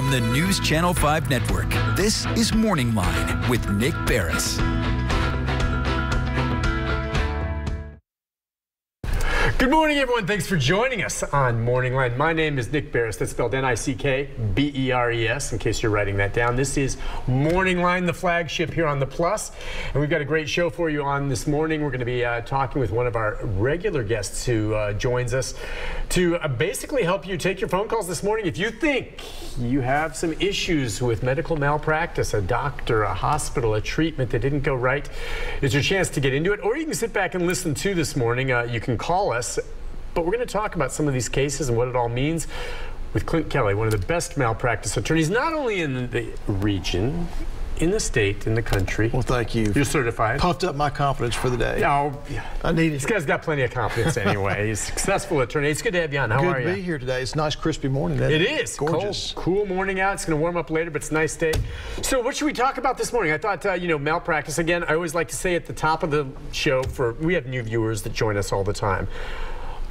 from the News Channel 5 Network. This is Morning Line with Nick Barris. Good morning, everyone. Thanks for joining us on Morning Line. My name is Nick Barris. That's spelled N-I-C-K-B-E-R-E-S, in case you're writing that down. This is Morning Line, the flagship here on the Plus. And we've got a great show for you on this morning. We're going to be talking with one of our regular guests who joins us to basically help you take your phone calls this morning. If you think you have some issues with medical malpractice, a doctor, a hospital, a treatment that didn't go right, it's your chance to get into it. Or you can sit back and listen to this morning. You can call us. But we're going to talk about some of these cases and what it all means with Clint Kelly, one of the best malpractice attorneys, not only in the region, in the state, in the country. Well, thank you. You're certified. Puffed up my confidence for the day. Oh, I need it. This guy's got plenty of confidence anyway. He's a successful attorney. It's good to have you on. How are you? Good to be here today. It's a nice, crispy morning. It is. Gorgeous. Cool morning out. It's going to warm up later, but it's a nice day. So what should we talk about this morning? I thought, malpractice. Again, I always like to say at the top of the show, we have new viewers that join us all the time.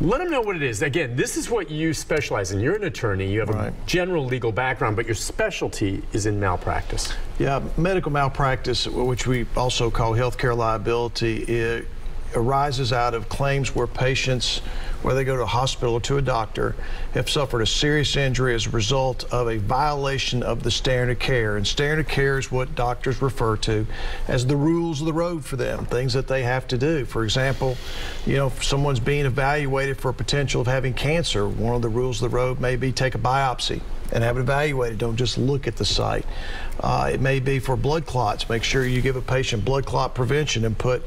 Let them know what it is. Again, this is what you specialize in. You're an attorney. You have a general legal background, but your specialty is in malpractice. Yeah, medical malpractice, which we also call healthcare liability, it arises out of claims where patients, where they go to a hospital or to a doctor, have suffered a serious injury as a result of a violation of the standard of care. And standard of care is what doctors refer to as the rules of the road for them, things that they have to do. For example, if someone's being evaluated for potential of having cancer, one of the rules of the road may be take a biopsy and have it evaluated. Don't just look at the site. It may be for blood clots. Make sure you give a patient blood clot prevention and put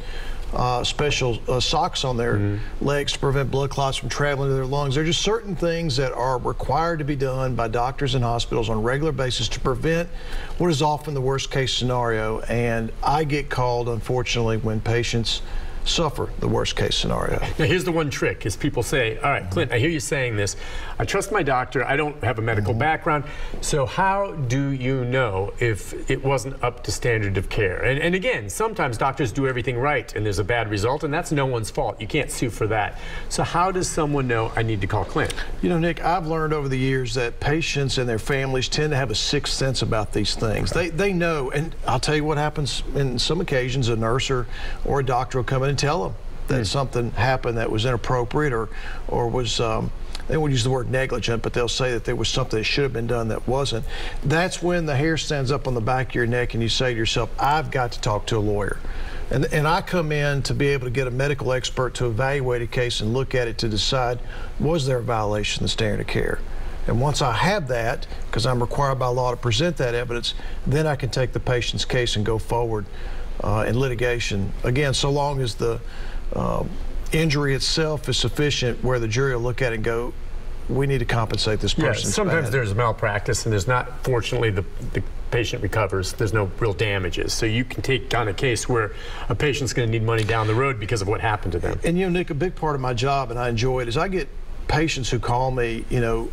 special socks on their legs to prevent blood clots from traveling to their lungs. There are just certain things that are required to be done by doctors and hospitals on a regular basis to prevent what is often the worst case scenario. And I get called, unfortunately, when patients suffer the worst case scenario. Now here's the one trick is people say, all right, Clint, I hear you saying this. I trust my doctor. I don't have a medical background. So how do you know if it wasn't up to standard of care? And again, sometimes doctors do everything right and there's a bad result, and that's no one's fault. You can't sue for that. So how does someone know I need to call Clint? Nick, I've learned over the years that patients and their families tend to have a sixth sense about these things. They know, and I'll tell you what happens in some occasions. A nurse or a doctor will come in and tell them that something happened that was inappropriate or was, they won't use the word negligent, but they'll say that there was something that should have been done that wasn't. That's when the hair stands up on the back of your neck and you say to yourself, I've got to talk to a lawyer. And I come in to be able to get a medical expert to evaluate a case and look at it to decide, was there a violation of the standard of care? And once I have that, because I'm required by law to present that evidence, then I can take the patient's case and go forward in litigation. Again, so long as the injury itself is sufficient where the jury will look at it and go, we need to compensate this person. Yeah, sometimes there's malpractice and there's not, fortunately, the patient recovers. There's no real damages. So you can take on a case where a patient's going to need money down the road because of what happened to them. And Nick, a big part of my job, and I enjoy it, is I get patients who call me, who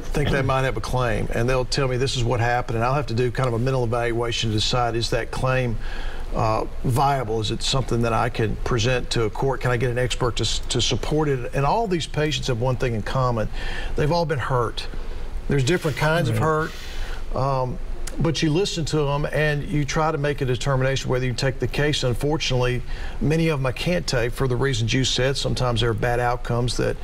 think they might have a claim, and they'll tell me this is what happened, and I'll have to do kind of a mental evaluation to decide, is that claim viable? Is it something that I can present to a court? Can I get an expert to support it? And all these patients have one thing in common. They've all been hurt. There's different kinds of hurt. But you listen to them and you try to make a determination whether you take the case. Unfortunately, many of them I can't take for the reasons you said. Sometimes there are bad outcomes that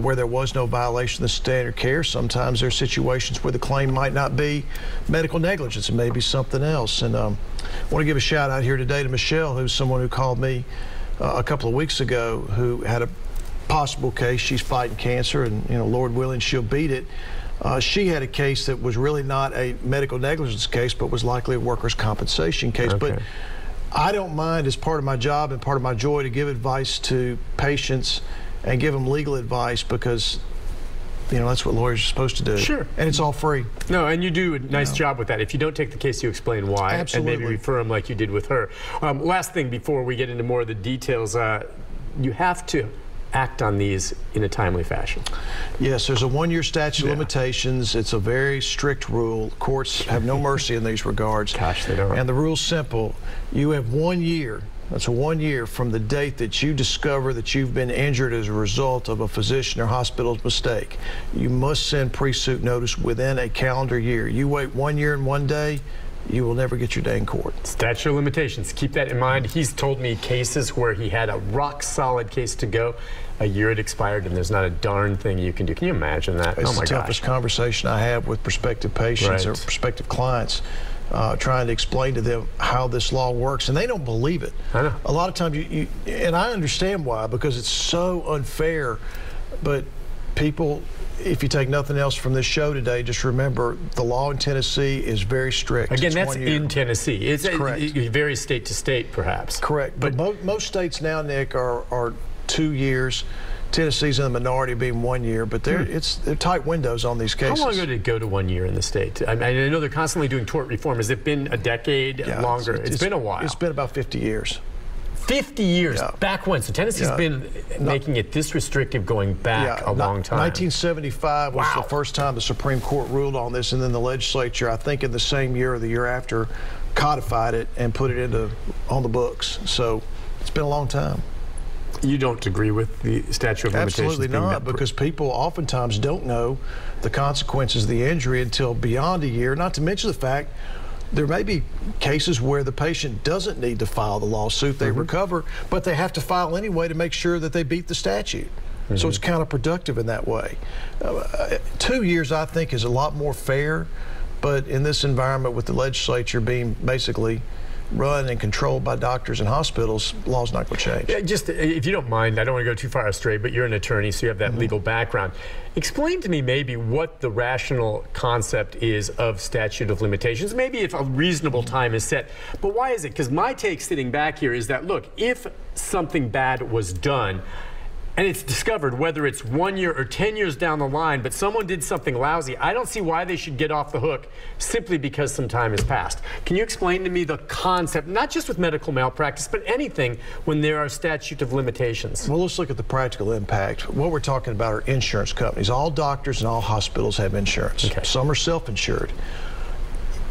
where there was no violation of the standard of care. Sometimes there are situations where the claim might not be medical negligence. It may be something else. And I want to give a shout out here today to Michelle, who's someone who called me a couple of weeks ago who had a possible case. She's fighting cancer, and Lord willing, she'll beat it. She had a case that was really not a medical negligence case, but was likely a workers' compensation case. Okay. But I don't mind, as part of my job and part of my joy, to give advice to patients and give them legal advice, because that's what lawyers are supposed to do. Sure. And it's all free. No, and you do a nice job with that. If you don't take the case, you explain why. Absolutely. And maybe refer them like you did with her. Last thing before we get into more of the details, you have to act on these in a timely fashion. Yes, there's a one-year statute of limitations. It's a very strict rule. Courts have no mercy in these regards. Gosh, they don't. And the rule's simple. You have 1 year That's 1 year from the date that you discover that you've been injured as a result of a physician or hospital's mistake. You must send pre-suit notice within a calendar year. You wait 1 year and 1 day, you will never get your day in court. Statute of limitations. Keep that in mind. He's told me cases where he had a rock-solid case to go. A year had expired, and there's not a darn thing you can do. Can you imagine that? It's oh my the toughest conversation I have with prospective patients or prospective clients, trying to explain to them how this law works, and they don't believe it. I know. A lot of times, and I understand why, because it's so unfair, but people, if you take nothing else from this show today, just remember the law in Tennessee is very strict. Again, that's in Tennessee. It's correct. It varies state to state, perhaps. Correct. But most states now, Nick, are 2 years. Tennessee's in the minority being 1 year, but they're tight windows on these cases. How long ago did it go to 1 year in the state? I know they're constantly doing tort reform. Has it been a decade longer? It's been a while. It's been about 50 years. 50 years. Yeah. Back when? So Tennessee's been making it this restrictive going back a long time. 1975 was the first time the Supreme Court ruled on this, and then the legislature, I think in the same year or the year after, codified it and put it on the books. So it's been a long time. You don't agree with the statute of limitations? Absolutely not, because people oftentimes don't know the consequences of the injury until beyond a year, not to mention the fact there may be cases where the patient doesn't need to file the lawsuit. They recover, but they have to file anyway to make sure that they beat the statute. So it's counterproductive in that way. 2 years, I think, is a lot more fair, but in this environment with the legislature being basically run and controlled by doctors and hospitals, law's not going to change. Yeah, just, if you don't mind, I don't want to go too far astray, but you're an attorney, so you have that legal background. Explain to me maybe what the rational concept is of statute of limitations, maybe if a reasonable time is set. But why is it? Because my take sitting back here is that, look, if something bad was done, and it's discovered, whether it's 1 year or 10 years down the line, but someone did something lousy, I don't see why they should get off the hook simply because some time has passed. Can you explain to me the concept, not just with medical malpractice, but anything when there are statute of limitations? Well, let's look at the practical impact. What we're talking about are insurance companies. All doctors and all hospitals have insurance. Okay. Some are self-insured.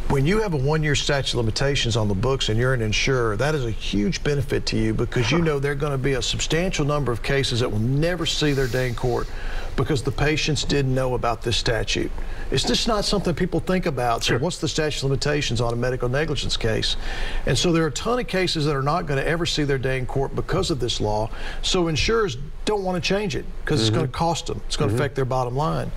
When you have a 1 year statute of limitations on the books and you're an insurer, that is a huge benefit to you, because you know there are going to be a substantial number of cases that will never see their day in court because the patients didn't know about this statute. It's just not something people think about. So what's the statute of limitations on a medical negligence case? And so there are a ton of cases that are not going to ever see their day in court because of this law. So insurers don't want to change it because it's going to cost them. It's going to affect their bottom line.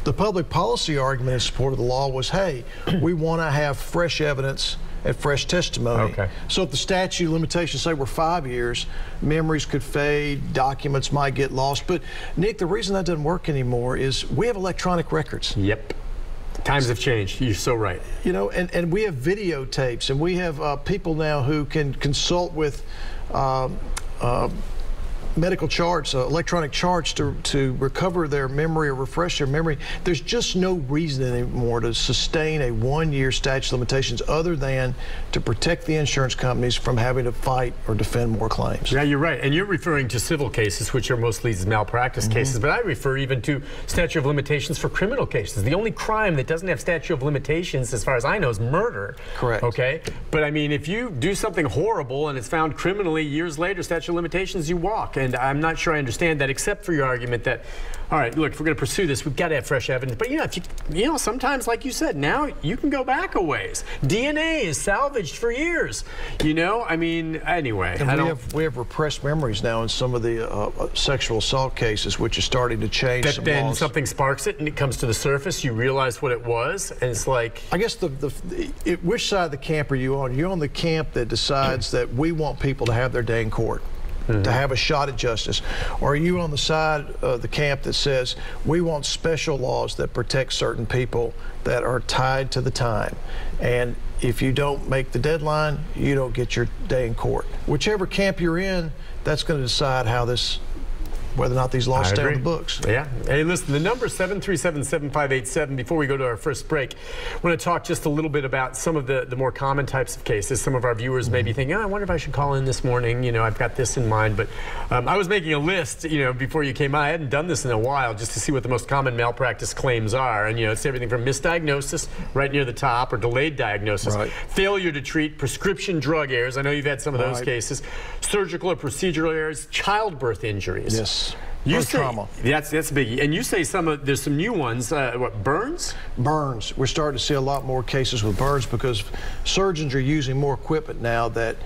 The public policy argument in support of the law was, hey, we want to have fresh evidence and fresh testimony. Okay. So if the statute of limitations say we're 5 years, memories could fade, documents might get lost. But Nick, the reason that doesn't work anymore is we have electronic records. Yep. Times have changed. You're so right. You know, and we have videotapes, and we have people now who can consult with medical charts, electronic charts to recover their memory or refresh their memory. There's just no reason anymore to sustain a 1 year statute of limitations other than to protect the insurance companies from having to fight or defend more claims. Yeah, you're right. And you're referring to civil cases, which are mostly malpractice cases, but I refer even to statute of limitations for criminal cases. The only crime that doesn't have statute of limitations, as far as I know, is murder. Correct. Okay? But I mean, if you do something horrible and it's found criminally, years later, statute of limitations, you walk. And I'm not sure I understand that, except for your argument that, all right, look, if we're going to pursue this, we've got to have fresh evidence. But if you know, sometimes, like you said, now you can go back a ways. DNA is salvaged for years. You know, I mean, anyway. And we have repressed memories now in some of the sexual assault cases, which is starting to change. That then something sparks it, and it comes to the surface. You realize what it was, and it's like. I guess which side of the camp are you on? You're on the camp that decides that we want people to have their day in court. To have a shot at justice? Or are you on the side of the camp that says we want special laws that protect certain people that are tied to the time, and if you don't make the deadline, you don't get your day in court? Whichever camp you're in, that's going to decide how this whether or not these laws stay on the books. Yeah. Hey, listen, the number is 737-7587. Before we go to our first break, I want to talk just a little bit about some of the more common types of cases. Some of our viewers may be thinking, oh, I wonder if I should call in this morning. You know, I've got this in mind. But I was making a list, you know, before you came on. I hadn't done this in a while just to see what the most common malpractice claims are. And, you know, it's everything from misdiagnosis right near the top or delayed diagnosis, failure to treat, prescription drug errors. I know you've had some of those cases, surgical or procedural errors, childbirth injuries. Yes. Trauma. That's a biggie. And you say there's some new ones. What, burns? Burns. We're starting to see a lot more cases with burns because surgeons are using more equipment now that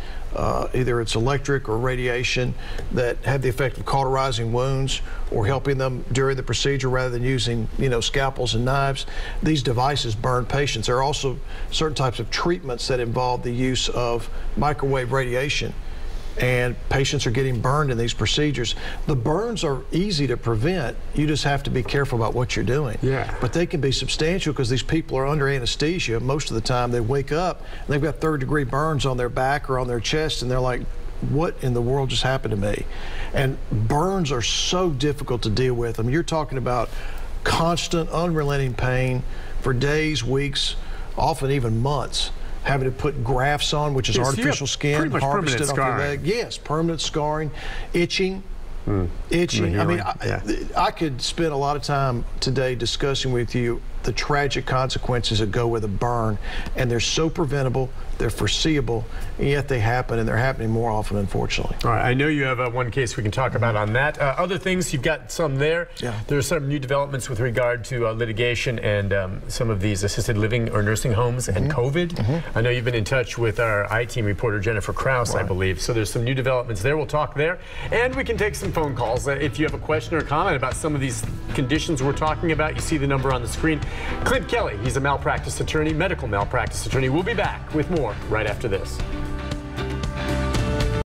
either it's electric or radiation that have the effect of cauterizing wounds or helping them during the procedure rather than using, you know, scalpels and knives. These devices burn patients. There are also certain types of treatments that involve the use of microwave radiation, and patients are getting burned in these procedures. The burns are easy to prevent. You just have to be careful about what you're doing. Yeah. But they can be substantial because these people are under anesthesia. Most of the time they wake up and they've got third-degree burns on their back or on their chest, and they're like, what in the world just happened to me? And burns are so difficult to deal with. I mean, you're talking about constant, unrelenting pain for days, weeks, often even months. Having to put grafts on, which is artificial skin harvested off your leg. Yes, permanent scarring, itching. Itching. I mean, I could spend a lot of time today discussing with you the tragic consequences that go with a burn, and they're so preventable, they're foreseeable, and yet they happen, and they're happening more often, unfortunately. All right, I know you have one case we can talk about on that. Other things, you've got some there. Yeah. There are some new developments with regard to litigation and some of these assisted living or nursing homes and COVID. I know you've been in touch with our I-Team reporter, Jennifer Krause, I believe. So there's some new developments there. We'll talk there. And we can take some phone calls. If you have a question or comment about some of these conditions we're talking about, you see the number on the screen. Clint Kelly, he's a malpractice attorney, medical malpractice attorney. We'll be back with more right after this.